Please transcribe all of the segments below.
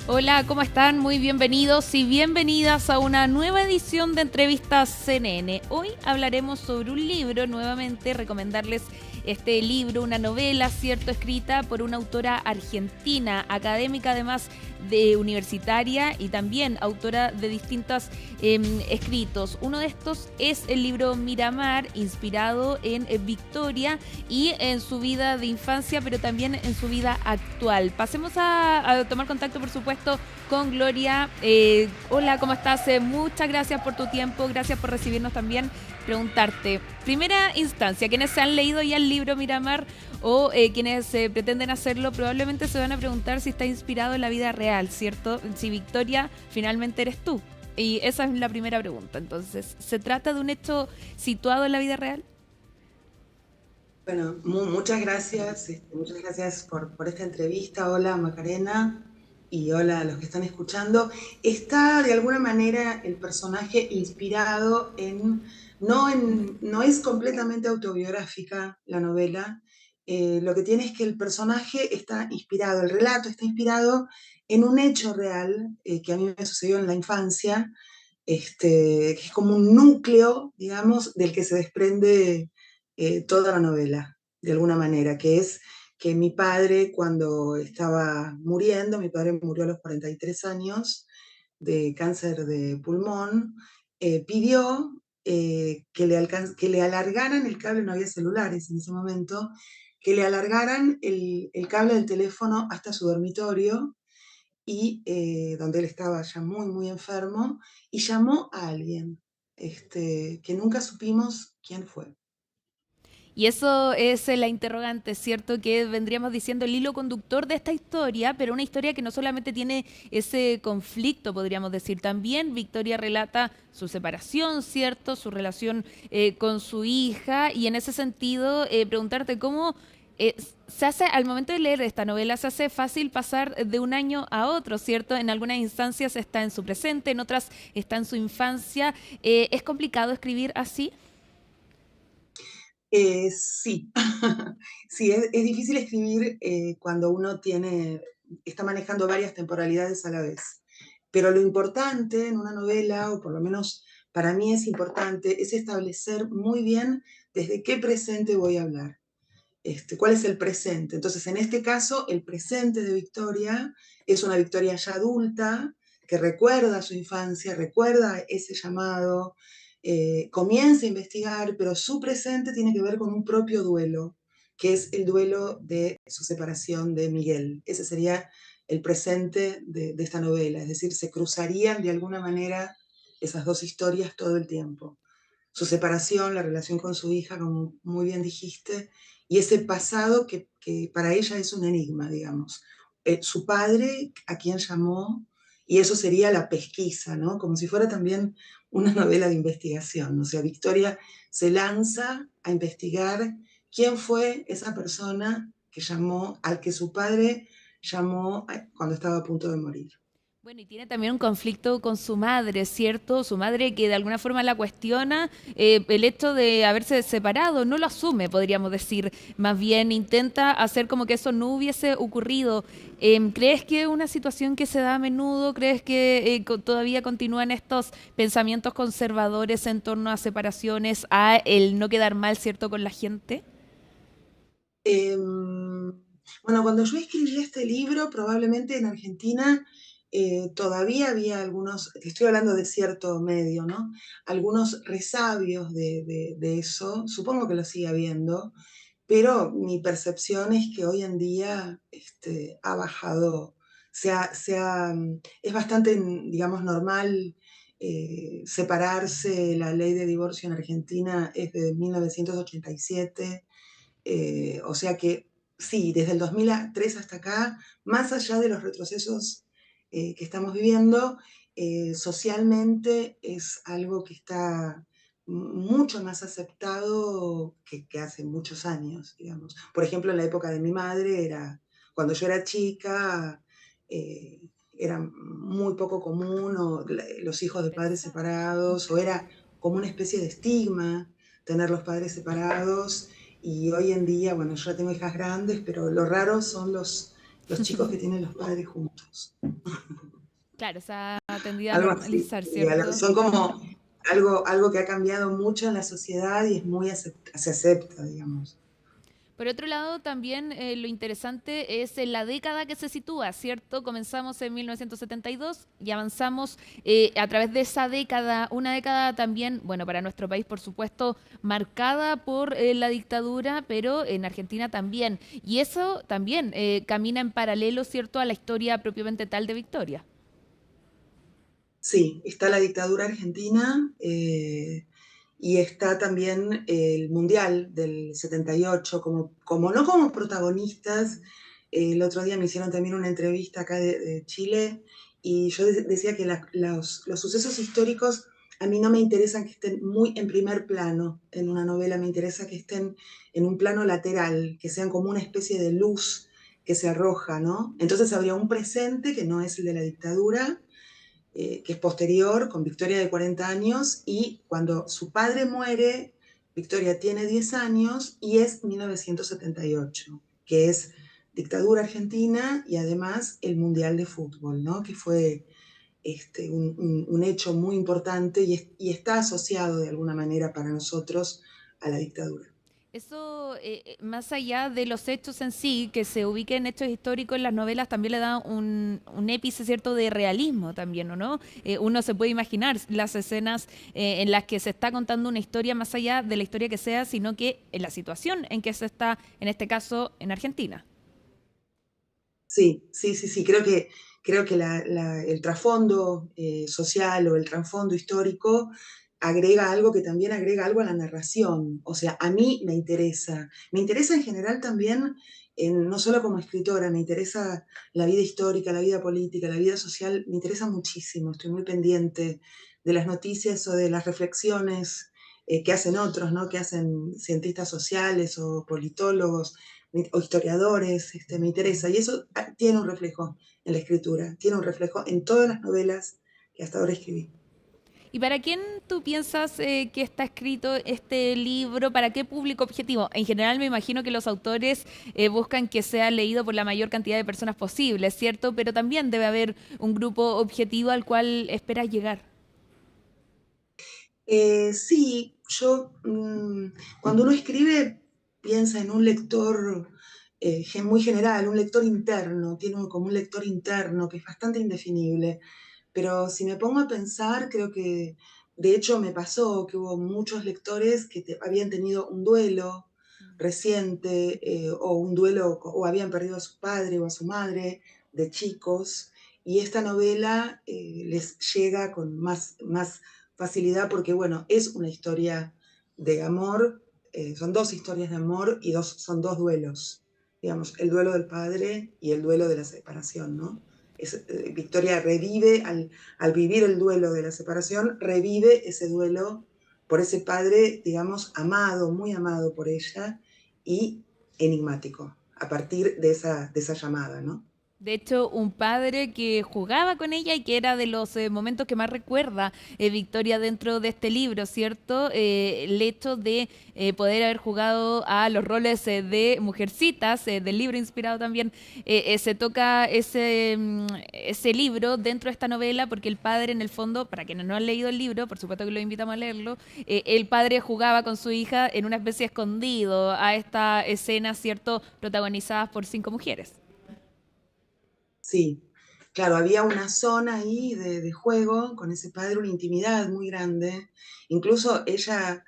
Hola, ¿cómo están? Muy bienvenidos y bienvenidas a una nueva edición de Entrevistas CNN. Hoy hablaremos sobre un libro, nuevamente recomendarles este libro, una novela, ¿cierto?, escrita por una autora argentina, académica además de universitaria y también autora de distintos escritos. Uno de estos es el libro Miramar, inspirado en Victoria y en su vida de infancia, pero también en su vida actual. Pasemos a tomar contacto, por supuesto, con Gloria. Hola, ¿cómo estás? Muchas gracias por tu tiempo, gracias por recibirnos también. Preguntarte, primera instancia, quienes se han leído ya el libro Miramar o quienes pretenden hacerlo, probablemente se van a preguntar si está inspirado en la vida real, ¿cierto? Si Victoria finalmente eres tú. Y esa es la primera pregunta. Entonces, ¿se trata de un hecho situado en la vida real? Bueno, muchas gracias por esta entrevista. Hola Macarena y hola a los que están escuchando. Está de alguna manera el personaje inspirado no es completamente autobiográfica la novela. Lo que tiene es que el personaje está inspirado, el relato está inspirado en un hecho real que a mí me sucedió en la infancia, que es como un núcleo, digamos, del que se desprende toda la novela, de alguna manera, que es que mi padre, cuando estaba muriendo, mi padre murió a los 43 años de cáncer de pulmón, pidió que le alargaran el cable, no había celulares en ese momento, que le alargaran el cable del teléfono hasta su dormitorio y donde él estaba ya muy, muy enfermo, y llamó a alguien que nunca supimos quién fue. Y eso es la interrogante, ¿cierto? Que vendríamos diciendo el hilo conductor de esta historia, pero una historia que no solamente tiene ese conflicto, podríamos decir, también Victoria relata su separación, ¿cierto? Su relación con su hija, y en ese sentido, preguntarte cómo se hace, al momento de leer esta novela, se hace fácil pasar de un año a otro, ¿cierto? En algunas instancias está en su presente, en otras está en su infancia. ¿Es complicado escribir así? Sí, sí, es difícil escribir cuando uno está manejando varias temporalidades a la vez. Pero lo importante en una novela, o por lo menos para mí es importante, es establecer muy bien desde qué presente voy a hablar. ¿Cuál es el presente? Entonces, en este caso, el presente de Victoria es una Victoria ya adulta, que recuerda su infancia, recuerda ese llamado, comienza a investigar, pero su presente tiene que ver con un propio duelo, que es el duelo de su separación de Miguel. Ese sería el presente de esta novela, es decir, se cruzarían de alguna manera esas dos historias todo el tiempo. Su separación, la relación con su hija, como muy bien dijiste, y ese pasado que para ella es un enigma, digamos. Su padre, a quien llamó, y eso sería la pesquisa, ¿no? Como si fuera también una novela de investigación. O sea, Victoria se lanza a investigar quién fue esa persona que llamó, al que su padre llamó cuando estaba a punto de morir. Bueno, y tiene también un conflicto con su madre, ¿cierto? Su madre que de alguna forma la cuestiona el hecho de haberse separado, no lo asume, podríamos decir, más bien intenta hacer como que eso no hubiese ocurrido. ¿Crees que es una situación que se da a menudo? ¿Crees que todavía continúan estos pensamientos conservadores en torno a separaciones, a el no quedar mal, ¿cierto?, con la gente? Bueno, cuando yo escribí este libro, probablemente en Argentina todavía había algunos, te estoy hablando de cierto medio, ¿no? Algunos resabios de eso, supongo que lo sigue habiendo, pero mi percepción es que hoy en día ha bajado, es bastante, digamos, normal separarse. La ley de divorcio en Argentina es de 1987. O sea que sí, desde el 2003 hasta acá, más allá de los retrocesos que estamos viviendo, socialmente es algo que está mucho más aceptado que hace muchos años, digamos. Por ejemplo, en la época de mi madre, cuando yo era chica, era muy poco común, los hijos de padres Impensable. separados, o era como una especie de estigma tener los padres separados. Y hoy en día, bueno, yo ya tengo hijas grandes, pero lo raro son los chicos que tienen los padres juntos. Claro, se ha tendido a algo así. normalizar, ¿cierto? Son como algo que ha cambiado mucho en la sociedad y es muy se acepta, digamos. Por otro lado, también lo interesante es en la década que se sitúa, ¿cierto? Comenzamos en 1972 y avanzamos a través de esa década, una década también, bueno, para nuestro país, por supuesto, marcada por la dictadura, pero en Argentina también. Y eso también camina en paralelo, ¿cierto?, a la historia propiamente tal de Victoria. Sí, está la dictadura argentina y está también el Mundial del 78, no como protagonistas. El otro día me hicieron también una entrevista acá de Chile y yo decía que los sucesos históricos a mí no me interesan que estén muy en primer plano en una novela, me interesa que estén en un plano lateral, que sean como una especie de luz que se arroja, ¿no? Entonces habría un presente que no es el de la dictadura, que es posterior, con Victoria de 40 años, y cuando su padre muere, Victoria tiene 10 años y es 1978, que es dictadura argentina y además el Mundial de Fútbol, ¿no? Que fue un hecho muy importante y está asociado de alguna manera para nosotros a la dictadura. Eso, más allá de los hechos en sí, que se ubiquen hechos históricos en las novelas, también le da un épice, ¿cierto?, de realismo también, ¿o no? Uno se puede imaginar las escenas en las que se está contando una historia más allá de la historia que sea, sino que en la situación en que se está, en este caso, en Argentina. Sí, sí, sí, sí, creo que el trasfondo social o el trasfondo histórico agrega algo que también agrega algo a la narración. O sea, a mí me interesa en general también, no solo como escritora, me interesa la vida histórica, la vida política, la vida social, me interesa muchísimo, estoy muy pendiente de las noticias o de las reflexiones que hacen otros, ¿no? Que hacen cientistas sociales o politólogos o historiadores, me interesa. Y eso tiene un reflejo en la escritura, tiene un reflejo en todas las novelas que hasta ahora escribí. ¿Y para quién tú piensas que está escrito este libro? ¿Para qué público objetivo? En general me imagino que los autores buscan que sea leído por la mayor cantidad de personas posible, ¿cierto? Pero también debe haber un grupo objetivo al cual esperas llegar. Sí, cuando uno escribe piensa en un lector muy general, un lector interno, tiene como un lector interno que es bastante indefinible. Pero si me pongo a pensar, creo que de hecho me pasó que hubo muchos lectores que habían tenido un duelo reciente o un duelo o habían perdido a su padre o a su madre de chicos y esta novela les llega con más facilidad porque, bueno, es una historia de amor, son dos historias de amor y son dos duelos, digamos, el duelo del padre y el duelo de la separación, ¿no? Victoria revive, al vivir el duelo de la separación, revive ese duelo por ese padre, digamos, amado, muy amado por ella y enigmático, a partir de esa llamada, ¿no? De hecho, un padre que jugaba con ella y que era de los momentos que más recuerda Victoria dentro de este libro, ¿cierto? El hecho de poder haber jugado a los roles de mujercitas, del libro inspirado también, se toca ese libro dentro de esta novela porque el padre, en el fondo, para quienes no han leído el libro, por supuesto que lo invitamos a leerlo, el padre jugaba con su hija en una especie de escondido a esta escena, ¿cierto?, protagonizadas por 5 mujeres. Sí, claro, había una zona ahí de juego con ese padre, una intimidad muy grande. Incluso ella,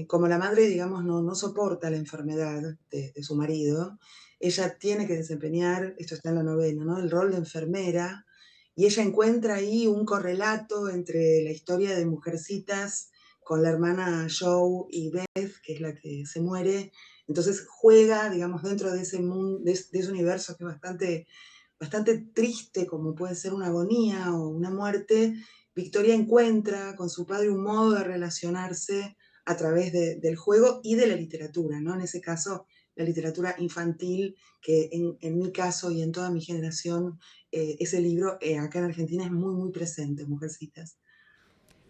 como la madre, digamos, no soporta la enfermedad de su marido. Ella tiene que desempeñar, esto está en la novela, ¿no? El rol de enfermera. Y ella encuentra ahí un correlato entre la historia de Mujercitas con la hermana Joe y Beth, que es la que se muere. Entonces juega, digamos, dentro de ese mundo, de ese universo que es bastante triste, como puede ser una agonía o una muerte, Victoria encuentra con su padre un modo de relacionarse a través del juego y de la literatura, ¿no? En ese caso, la literatura infantil, que en mi caso y en toda mi generación, ese libro acá en Argentina es muy, muy presente, Mujercitas.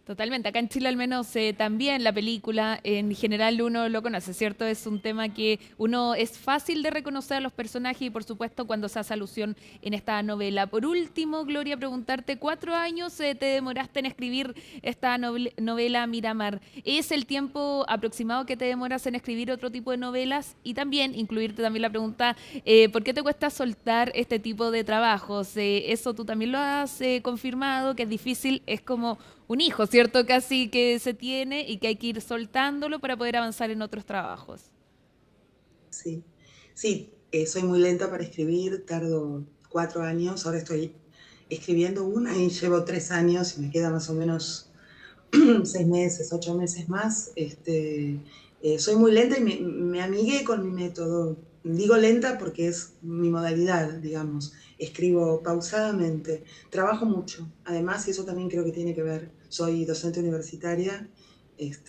Totalmente, acá en Chile al menos también la película en general uno lo conoce, ¿cierto? Es un tema que uno es fácil de reconocer a los personajes y por supuesto cuando se hace alusión en esta novela. Por último, Gloria, preguntarte, 4 años te demoraste en escribir esta novela Miramar. ¿Es el tiempo aproximado que te demoras en escribir otro tipo de novelas? Y también incluirte también la pregunta, ¿por qué te cuesta soltar este tipo de trabajos? Eso tú también lo has confirmado, que es difícil, es como un hijo, ¿cierto? Casi que se tiene y que hay que ir soltándolo para poder avanzar en otros trabajos. Sí, sí, soy muy lenta para escribir, tardo 4 años, ahora estoy escribiendo una y llevo 3 años y me queda más o menos 6 meses, 8 meses más. Soy muy lenta y me amigué con mi método. Digo lenta porque es mi modalidad, digamos. Escribo pausadamente, trabajo mucho. Además, y eso también creo que tiene que ver, soy docente universitaria,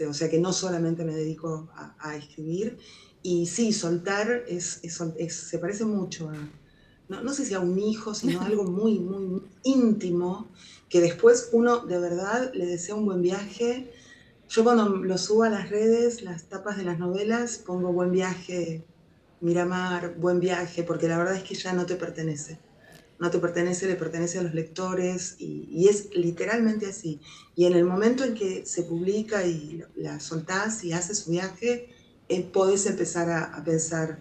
o sea que no solamente me dedico a escribir. Y sí, soltar se parece mucho a, no sé si a un hijo, sino a algo muy, muy, muy íntimo, que después uno de verdad le desea un buen viaje. Yo cuando lo subo a las redes, las tapas de las novelas, pongo buen viaje, Miramar, buen viaje, porque la verdad es que ya no te pertenece. No te pertenece, le pertenece a los lectores y es literalmente así. Y en el momento en que se publica y la soltás y hace su viaje, podés empezar a pensar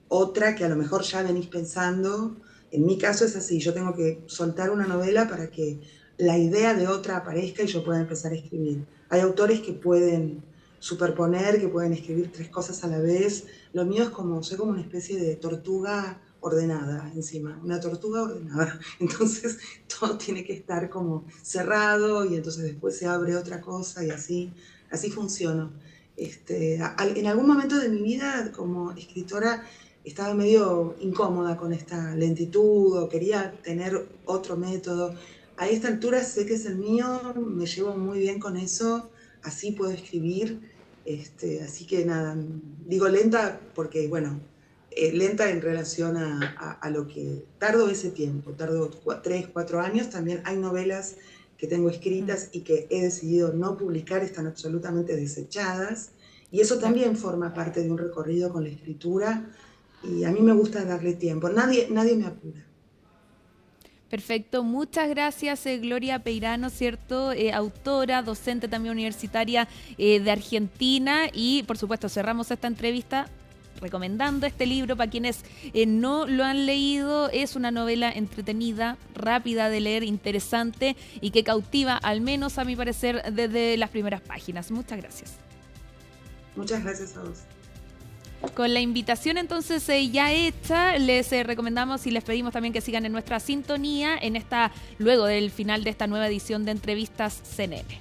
otra que a lo mejor ya venís pensando. En mi caso es así, yo tengo que soltar una novela para que la idea de otra aparezca y yo pueda empezar a escribir. Hay autores que pueden superponer, que pueden escribir 3 cosas a la vez. Lo mío es como, soy como una especie de tortuga ordenada encima, una tortuga ordenada. Entonces todo tiene que estar como cerrado y entonces después se abre otra cosa y así funciono. En algún momento de mi vida como escritora estaba medio incómoda con esta lentitud o quería tener otro método. A esta altura sé que es el mío, me llevo muy bien con eso, así puedo escribir. Así que nada, digo lenta porque, bueno, lenta en relación a lo que tardo ese tiempo, tardo 3, 4 años. También hay novelas que tengo escritas y que he decidido no publicar, están absolutamente desechadas. Y eso Claro. también forma parte de un recorrido con la escritura y a mí me gusta darle tiempo. Nadie me apura. Perfecto, muchas gracias Gloria Peirano, ¿cierto? Autora, docente también universitaria de Argentina y por supuesto cerramos esta entrevista recomendando este libro para quienes no lo han leído. Es una novela entretenida, rápida de leer, interesante y que cautiva, al menos a mi parecer, desde las primeras páginas. Muchas gracias. Muchas gracias a vos. Con la invitación entonces ya hecha, les recomendamos y les pedimos también que sigan en nuestra sintonía luego del final de esta nueva edición de Entrevistas CNN.